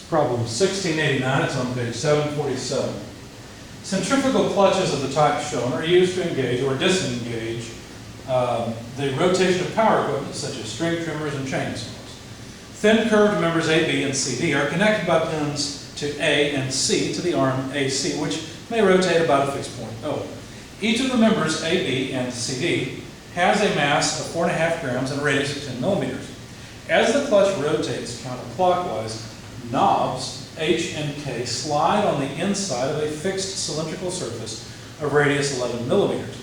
problem 1689, it's on page 747. Centrifugal clutches of the type shown are used to engage or disengage the rotation of power equipment such as string trimmers and chainsaws. Thin curved members A, B, and C, D are connected by pins to A and C to the arm AC, which may rotate about a fixed point O. Each of the members A, B, and C, D has a mass of 4.5 grams and a radius of 10 millimeters. As the clutch rotates counterclockwise, knobs H and K slide on the inside of a fixed cylindrical surface of radius 11 millimeters.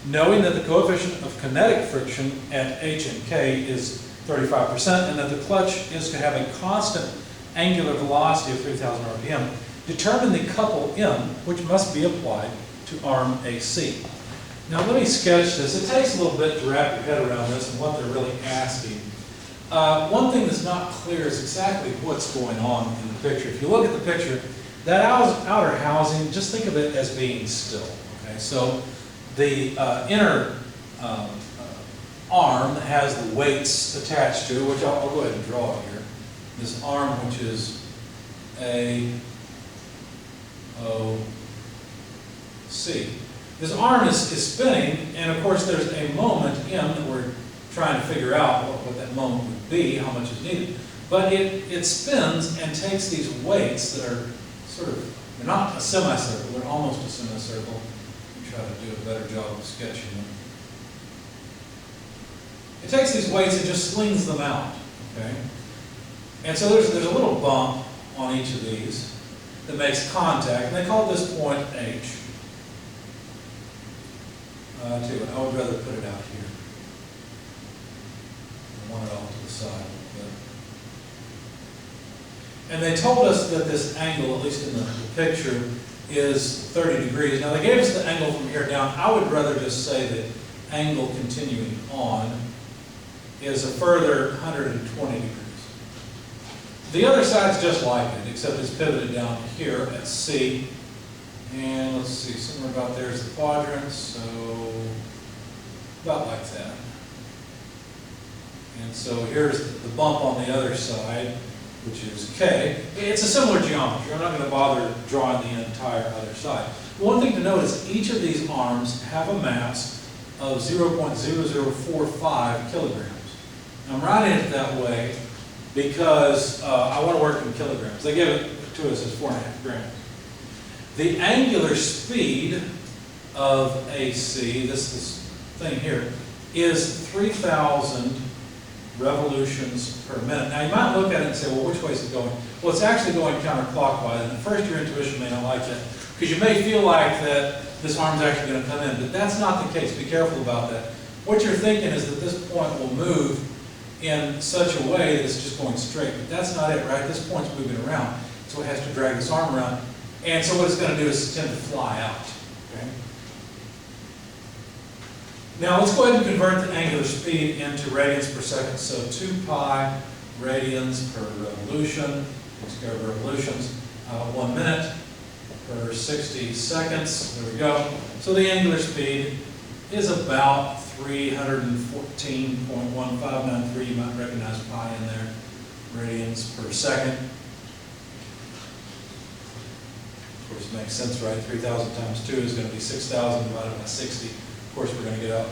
Knowing that the coefficient of kinetic friction at H and K is 35% and that the clutch is to have a constant angular velocity of 3,000 RPM, determine the couple M, which must be applied to arm AC. Now let me sketch this. It takes a little bit to wrap your head around this and what they're really asking. One thing that's not clear is exactly what's going on in the picture. If you look at the picture, that outer housing, just think of it as being still. Okay, so the inner arm has the weights attached to it, which I'll go ahead and draw here. This arm, which is A, O, C. This arm is spinning, and of course there's a moment M that we're trying to figure out what that moment would be, how much is needed. But it spins and takes these weights that are sort of, they're not a semicircle, they're almost a semicircle. Let me try to do a better job of sketching them. It takes these weights and just slings them out, okay? And so there's a little bump on each of these that makes contact, and they call this point H. I would rather put it out here. I want it off to the side. And they told us that this angle, at least in the picture, is 30 degrees. Now they gave us the angle from here down. I would rather just say that angle continuing on is a further 120 degrees. The other side's just like it, except it's pivoted down here at C. And let's see, somewhere about there is the quadrant, so about like that. And so here's the bump on the other side, which is K. It's a similar geometry. I'm not going to bother drawing the entire other side. One thing to note is each of these arms have a mass of 0.0045 kilograms. I'm writing it that way because I want to work in kilograms. They give it to us as 4.5 grams. The angular speed of AC, this thing here, is 3,000 revolutions per minute. Now you might look at it and say, well, which way is it going? Well, it's actually going counterclockwise, and at first your intuition may not like that, because you may feel like that this arm's actually going to come in, but that's not the case. Be careful about that. What you're thinking is that this point will move in such a way that it's just going straight, but that's not it, right? This point's moving around, so it has to drag this arm around. And so what it's going to do is tend to fly out. Okay? Now let's go ahead and convert the angular speed into radians per second. So 2 pi radians per revolution. Let's go revolutions. 1 minute per 60 seconds. There we go. So the angular speed is about 314.1593. You might recognize pi in there. Radians per second. Of course, it makes sense, right? 3,000 times 2 is going to be 6,000 divided by 60. Of course, we're going to get out a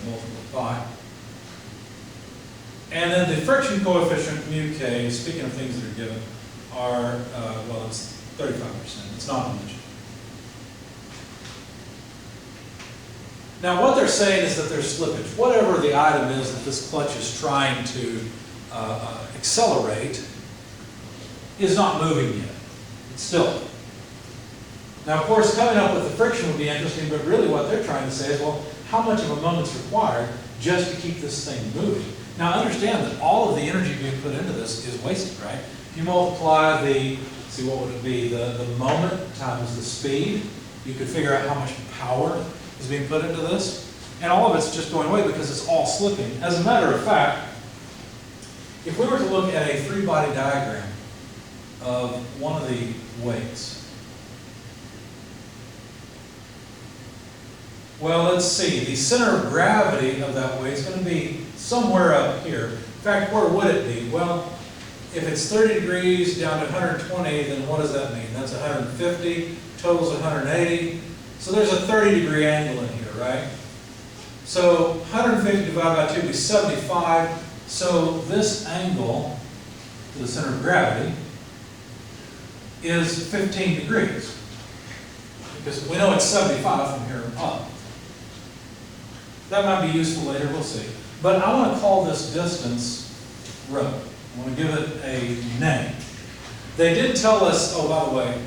multiple of pi. And then the friction coefficient, mu k, speaking of things that are given, are, well, it's 35%. It's not much. Now, what they're saying is that there's slippage. Whatever the item is that this clutch is trying to accelerate is not moving yet. It's still. Now, of course, coming up with the friction would be interesting, but really what they're trying to say is, well, how much of a moment's required just to keep this thing moving? Now, understand that all of the energy being put into this is wasted, right? If you multiply the, see what would it be, the moment times the speed, you could figure out how much power is being put into this. And all of it's just going away because it's all slipping. As a matter of fact, if we were to look at a three-body diagram of one of the weights, well, let's see. The center of gravity of that weight is going to be somewhere up here. In fact, where would it be? Well, if it's 30 degrees down to 120, then what does that mean? That's 150, total's 180. So there's a 30-degree angle in here, right? So 150 divided by 2 would be 75. So this angle to the center of gravity is 15 degrees. Because we know it's 75 from here up. That might be useful later, we'll see. But I want to call this distance rho. I want to give it a name. They did tell us, oh, by the way,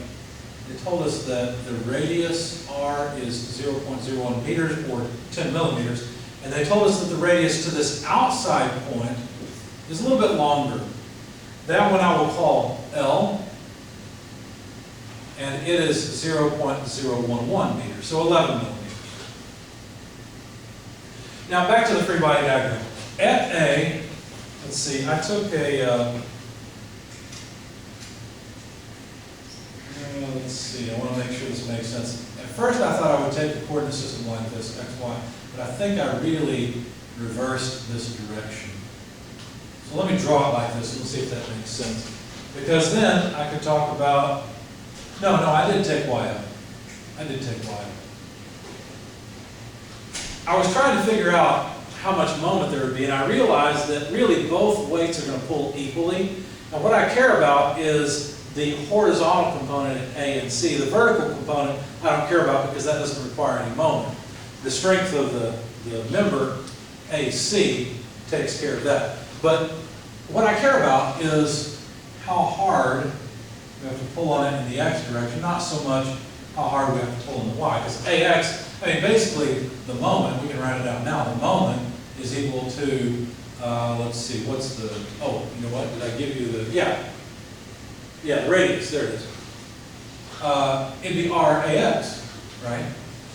they told us that the radius r is 0.01 meters or 10 millimeters. And they told us that the radius to this outside point is a little bit longer. That one I will call L. And it is 0.011 meters, so 11 millimeters. Now back to the free body diagram. At A, let's see, I took a, let's see, I want to make sure this makes sense. At first I thought I would take the coordinate system like this, x, y, but I think I really reversed this direction. So let me draw it like this, and we'll see if that makes sense. Because then I could talk about, no, I did take y up. I did take y up. I was trying to figure out how much moment there would be, and I realized that really both weights are going to pull equally. And what I care about is the horizontal component at A and C. The vertical component I don't care about because that doesn't require any moment. The strength of the member, AC, takes care of that. But what I care about is how hard we have to pull on it in the x direction, not so much how hard we have to pull in the y. Because AX, I mean, basically the moment, we can write it out now, the moment is equal to, let's see, what's the, oh, you know what, did I give you the, the radius, there it is. It'd be RAX, right?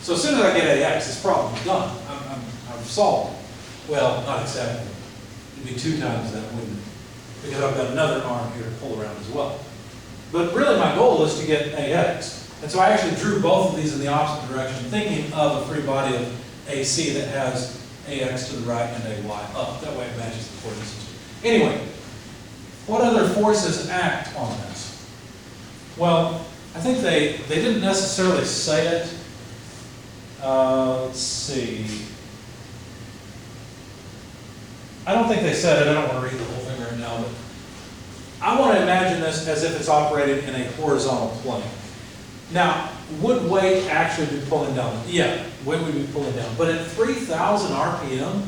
So as soon as I get AX, this problem's done. I've solved it. Well, not exactly. It'd be 2 times that, wouldn't it? Because I've got another arm here to pull around as well. But really my goal is to get AX. And so I actually drew both of these in the opposite direction, thinking of a free body of AC that has AX to the right and AY up. That way it matches the coordinate system. Anyway, what other forces act on this? Well, I think they didn't necessarily say it. Let's see. I don't think they said it. I don't want to read the whole thing right now, but I want to imagine this as if it's operated in a horizontal plane. Now, would weight actually be pulling down? Yeah, weight would be pulling down. But at 3,000 RPM,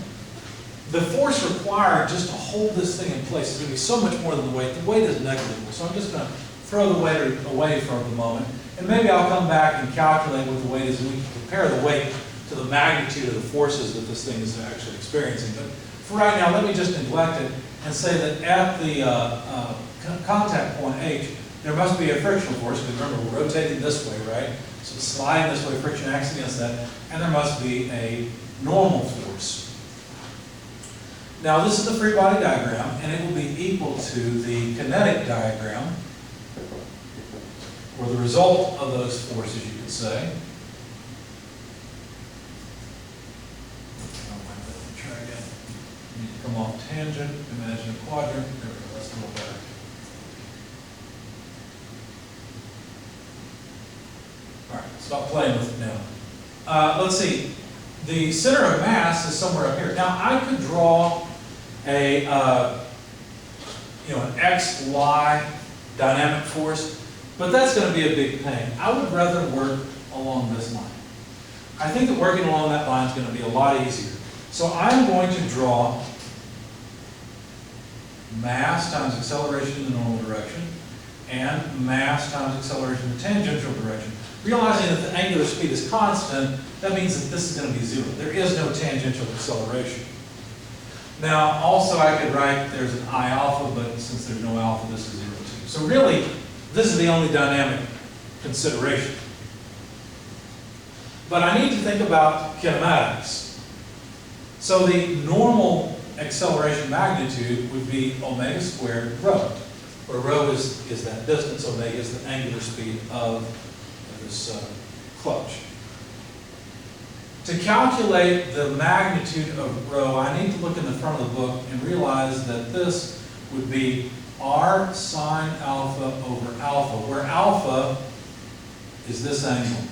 the force required just to hold this thing in place is going to be so much more than the weight. The weight is negligible, so I'm just going to throw the weight away for the moment. And maybe I'll come back and calculate what the weight is, and we can compare the weight to the magnitude of the forces that this thing is actually experiencing. But for right now, let me just neglect it and say that at the contact point H, there must be a frictional force, because remember, we're rotating this way, right? So sliding this way, friction acts against that, and there must be a normal force. Now, this is the free body diagram, and it will be equal to the kinetic diagram, or the result of those forces, you could say. Try again. You need to come off tangent, imagine a quadrant. There we go, that's a little better. All right, stop playing with it now. Let's see. The center of mass is somewhere up here. Now, I could draw a, an X, Y dynamic force, but that's going to be a big pain. I would rather work along this line. I think that working along that line is going to be a lot easier. So I'm going to draw mass times acceleration in the normal direction, and mass times acceleration in the tangential direction. Realizing that the angular speed is constant, that means that this is going to be 0. There is no tangential acceleration. Now, also I could write there's an I alpha, but since there's no alpha, this is 0 too. So really, this is the only dynamic consideration. But I need to think about kinematics. So the normal acceleration magnitude would be omega squared rho, where rho is that distance, omega is the angular speed of this clutch. To calculate the magnitude of rho, I need to look in the front of the book and realize that this would be r sine alpha over alpha, where alpha is this angle.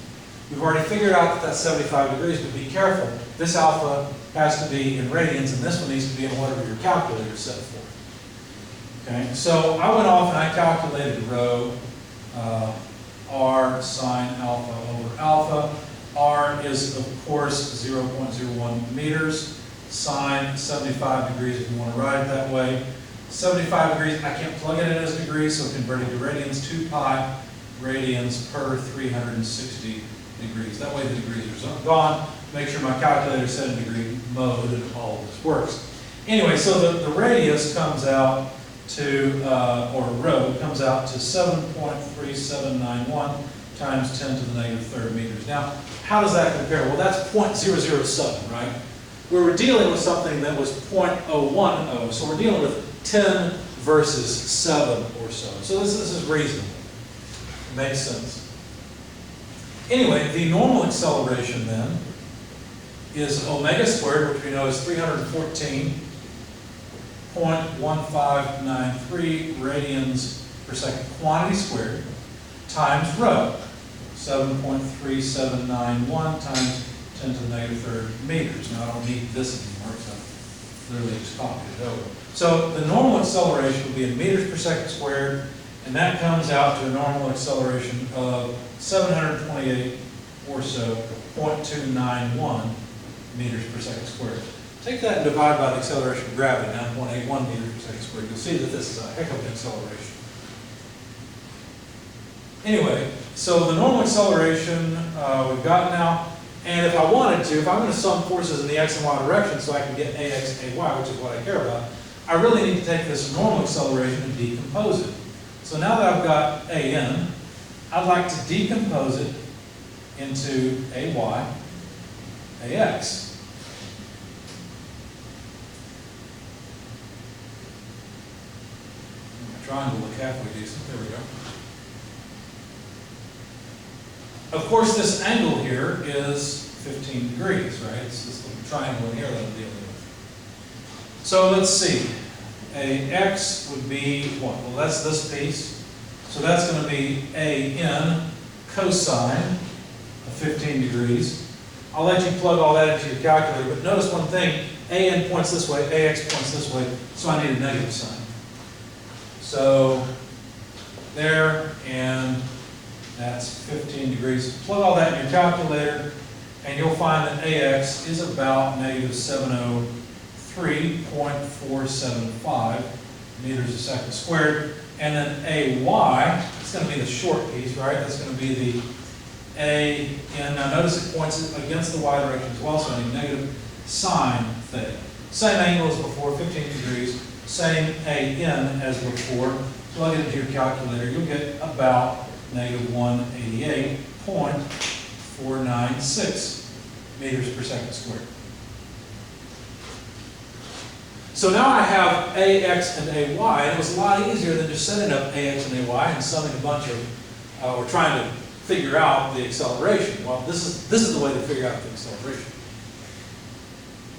We've already figured out that that's 75 degrees, but be careful. This alpha has to be in radians, and this one needs to be in whatever your calculator set for. Okay, so I went off and I calculated rho, r sine alpha over alpha. R is, of course, 0.01 meters. Sine 75 degrees if you want to write it that way. 75 degrees, I can't plug it in as degrees, so converting to radians, 2 pi radians per 360 degrees. That way the degrees are gone. Make sure my calculator is set in degree mode and all of this works. Anyway, so the radius comes out to, or rho, comes out to 7.3791 times 10 to the negative third meters. Now, how does that compare? Well, that's 0.007, right? We were dealing with something that was 0.010, so we're dealing with 10 versus 7 or so. So this is reasonable. It makes sense. Anyway, the normal acceleration then is omega squared, which we know is 314.1593 radians per second quantity squared, times rho, 7.3791 times 10 to the negative third meters. Now I don't need this anymore, so literally just copied it over. So the normal acceleration will be in meters per second squared, and that comes out to a normal acceleration of 728 or so, 0.291 meters per second squared. Take that and divide by the acceleration of gravity, 9.81 meters per second squared. You'll see that this is a heck of an acceleration. Anyway, so the normal acceleration we've got now, and if I wanted to, if I'm going to sum forces in the x and y direction so I can get ax and ay, which is what I care about, I really need to take this normal acceleration and decompose it. So now that I've got an, I'd like to decompose it into ay, ax. My triangle look halfway decent. There we go. Of course, this angle here is 15 degrees, right? It's this little triangle in here that I'm dealing with. So let's see. Ax would be what? Well, that's this piece. So that's going to be an cosine of 15 degrees. I'll let you plug all that into your calculator, but notice one thing. An points this way, ax points this way, so I need a negative sign. So there, and that's 15 degrees. Plug all that in your calculator, and you'll find that AX is about negative 703.475 meters a second squared. And then AY, it's going to be the short piece, right? That's going to be the A, and now notice it points against the Y direction as well, so I need negative sine theta. Same angle as before, 15 degrees. Same AN as before. Plug it into your calculator. You'll get about negative 188.496 meters per second squared. So now I have AX and AY, and it was a lot easier than just setting up AX and AY and summing a bunch of, we're trying to figure out the acceleration. Well, this is the way to figure out the acceleration.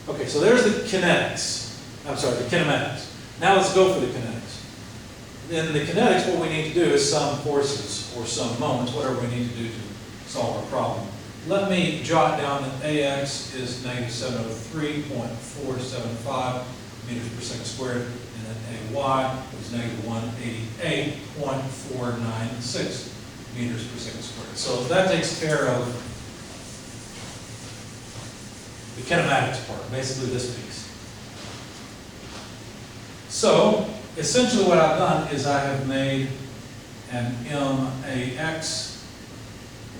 Okay, so there's the kinetics. I'm sorry, the kinematics. Now let's go for the kinetics. In the kinetics, what we need to do is sum forces or sum moments, whatever we need to do to solve our problem. Let me jot down that AX is negative 703.475 meters per second squared, and then AY is negative 188.496 meters per second squared. So that takes care of the kinematics part, basically this piece. So essentially what I've done is I have made an MAX,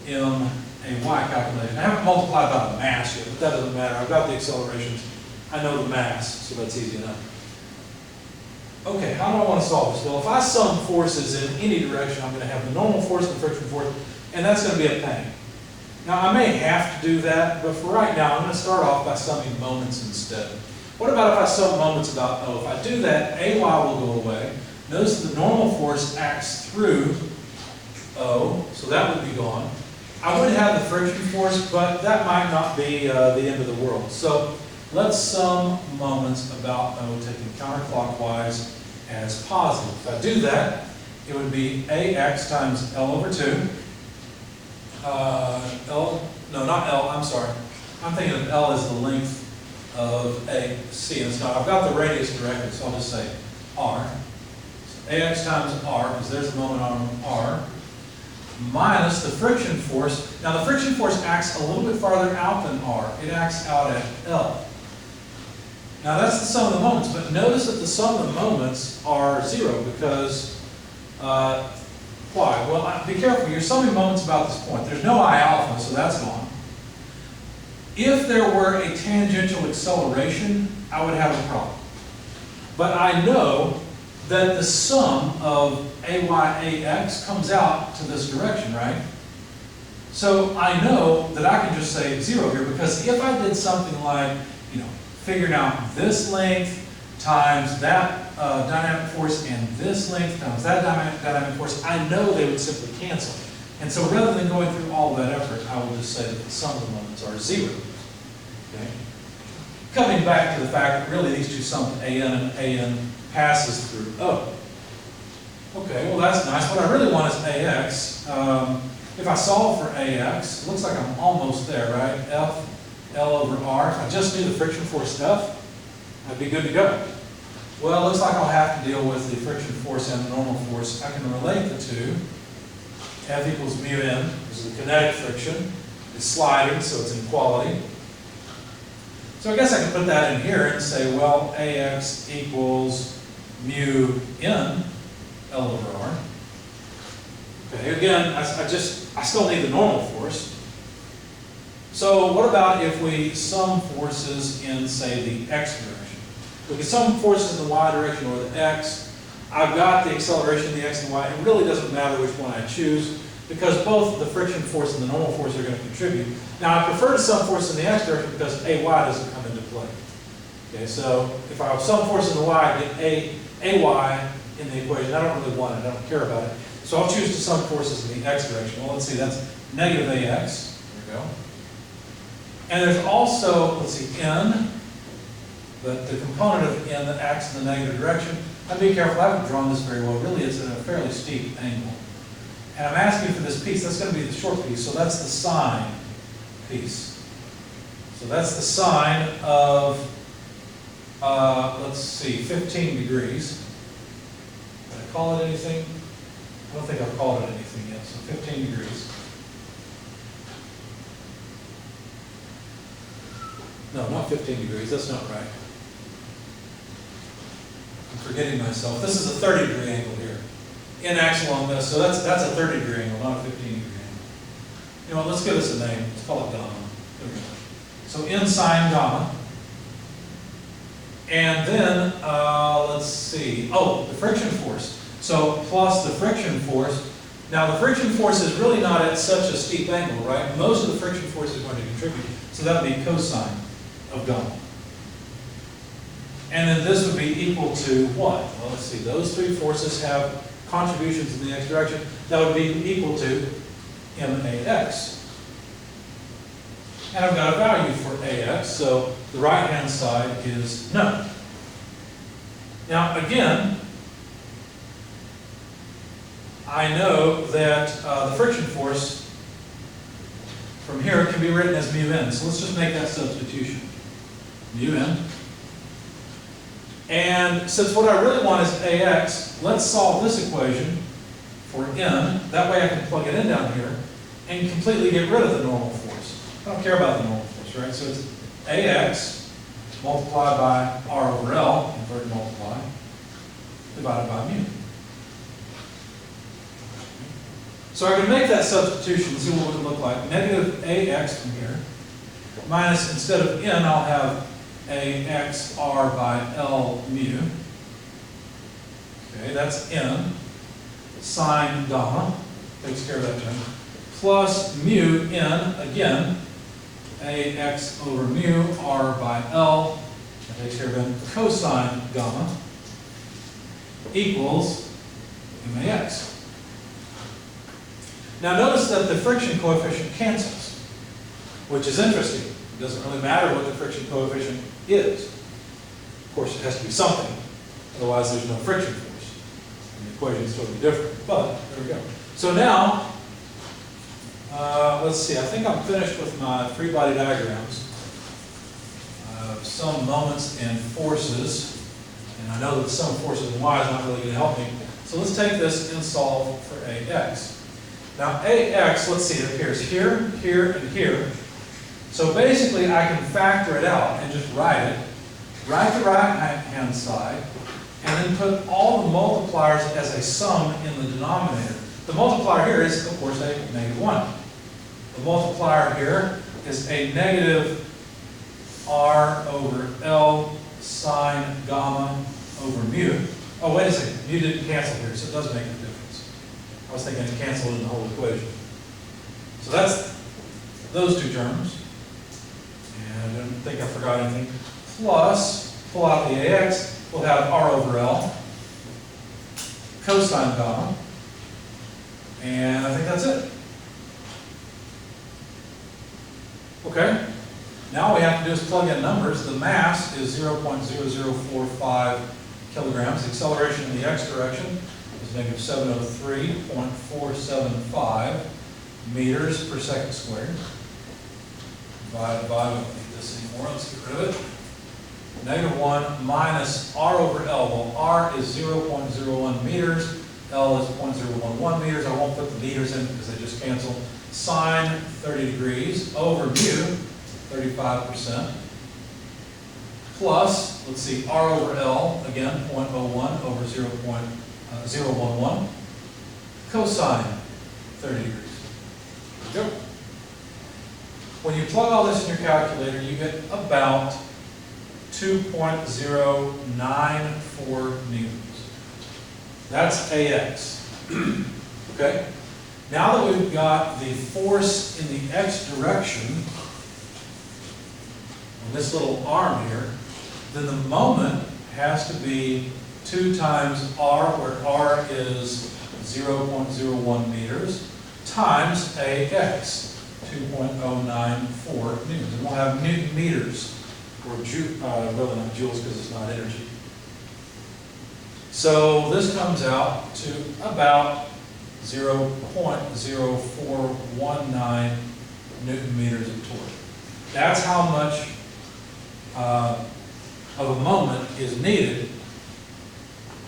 MAY calculation. I haven't multiplied by the mass yet, but that doesn't matter. I've got the accelerations. I know the mass, so that's easy enough. Okay, how do I want to solve this? Well, if I sum forces in any direction, I'm going to have the normal force and the friction force, and that's going to be a pain. Now, I may have to do that, but for right now, I'm going to start off by summing moments instead. What about if I sum moments about O? If I do that, AY will go away. Notice the normal force acts through O, so that would be gone. I would have the friction force, but that might not be the end of the world. So let's sum moments about O, taking counterclockwise, as positive. If I do that, it would be AX times L over 2. No, not L, I'm sorry. I'm thinking of L as the length of AC, and it's not. I've got the radius directed, so I'll just say R. So AX times R, because there's the moment on R, minus the friction force. Now the friction force acts a little bit farther out than R. It acts out at L. Now that's the sum of the moments, but notice that the sum of the moments are 0 because, why? Well, be careful, you're summing moments about this point. There's no I alpha, so that's gone. If there were a tangential acceleration, I would have a problem. But I know that the sum of AY, AX comes out to this direction, right? So I know that I can just say 0 here, because if I did something like, figuring out this length times that dynamic force and this length times that dynamic force, I know they would simply cancel. And so rather than going through all that effort, I will just say that the sum of the moments are 0. Okay? Coming back to the fact that really these two sums, AN and AN, passes through O. Okay, well that's nice. What I really want is AX. If I solve for AX, it looks like I'm almost there, right? F L over R. If I just knew the friction force F, I'd be good to go. Well, it looks like I'll have to deal with the friction force and the normal force. I can relate the two. F equals mu n. This is the kinetic friction. It's sliding, so it's inequality. So I guess I can put that in here and say, well, AX equals mu n L over R. Okay, again, I still need the normal force. So what about if we sum forces in, say, the x direction? We can sum forces in the y direction or the x. I've got the acceleration in the x and y. It really doesn't matter which one I choose because both the friction force and the normal force are going to contribute. Now, I prefer to sum force in the x direction because AY doesn't come into play. Okay, so if I have sum force in the y, I get AY in the equation. I don't really want it. I don't care about it. So I'll choose to sum forces in the x direction. Well, let's see. That's negative AX. There we go. And there's also, let's see, n, the component of n that acts in the negative direction. Now be careful, I haven't drawn this very well. Really, it's at a fairly steep angle. And I'm asking for this piece. That's going to be the short piece. So that's the sine piece. So that's the sine of, let's see, 15 degrees. Did I call it anything? I don't think I've called it anything yet. So 15 degrees. No, not 15 degrees. That's not right. I'm forgetting myself. This is a 30-degree angle here. N acts along this, so that's a 30-degree angle, not a 15-degree angle. You know what? Let's give this a name. Let's call it gamma. There we go. So N sine gamma. And then, let's see. Oh, the friction force. So plus the friction force. Now, the friction force is really not at such a steep angle, right? Most of the friction force is going to contribute. So that would be cosine of gamma. And then this would be equal to what? Well, let's see. Those three forces have contributions in the x direction. That would be equal to MAX. And I've got a value for AX, so the right-hand side is known. Now, again, I know that the friction force from here can be written as mu n. So let's just make that substitution. Mu n. And since what I really want is AX, let's solve this equation for n. That way I can plug it in down here and completely get rid of the normal force. I don't care about the normal force, right? So it's AX multiplied by R over L, inverted multiply, divided by mu. So I can make that substitution and see what it would look like. Negative AX from here, minus, instead of n, I'll have AX R by L mu. Okay, that's n. Sine gamma, takes care of that term. Plus mu n, again, AX over mu R by L, that takes care of n. Cosine gamma equals MAX. Now notice that the friction coefficient cancels, which is interesting. It doesn't really matter what the friction coefficient is. Of course, it has to be something. Otherwise, there's no friction force. And the equation is totally different, but there we go. So now, let's see, I think I'm finished with my free body diagrams. Some moments and forces, and I know that the sum of forces and y is not really going to help me. So let's take this and solve for AX. Now AX, let's see, it appears here, here, and here. So basically I can factor it out and just write it. Write the right-hand side, and then put all the multipliers as a sum in the denominator. The multiplier here is, of course, a -1. The multiplier here is a negative R over L sine gamma over mu. Oh, wait a second. Mu didn't cancel here, so it does make a difference. I was thinking it canceled in the whole equation. So that's those two terms. And I don't think I forgot anything. Plus, pull out the AX, we'll have R over L, cosine gamma, and I think that's it. Okay, now all we have to do is plug in numbers. The mass is 0.0045 kilograms. The acceleration in the x direction is negative 703.475 meters per second squared. Divided by, we don't need this anymore, let's get rid of it. -1 minus R over L. Well, R is 0.01 meters, L is 0.011 meters. I won't put the meters in because they just cancel. Sine 30 degrees over mu, 35%. Plus, let's see, R over L, again, 0.01 over 0.011. Cosine 30 degrees. There we go. When you plug all this in your calculator, you get about 2.094 newtons. That's AX. Okay? Now that we've got the force in the x direction, on this little arm here, then the moment has to be 2 times R, where R is 0.01 meters, times AX, 2.094 newtons. And we'll have Newton meters, or really not joules because it's not energy. So this comes out to about 0.0419 Newton meters of torque. That's how much of a moment is needed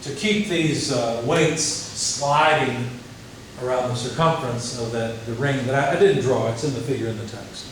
to keep these weights sliding around the circumference of the ring that I didn't draw. It's in the figure in the text.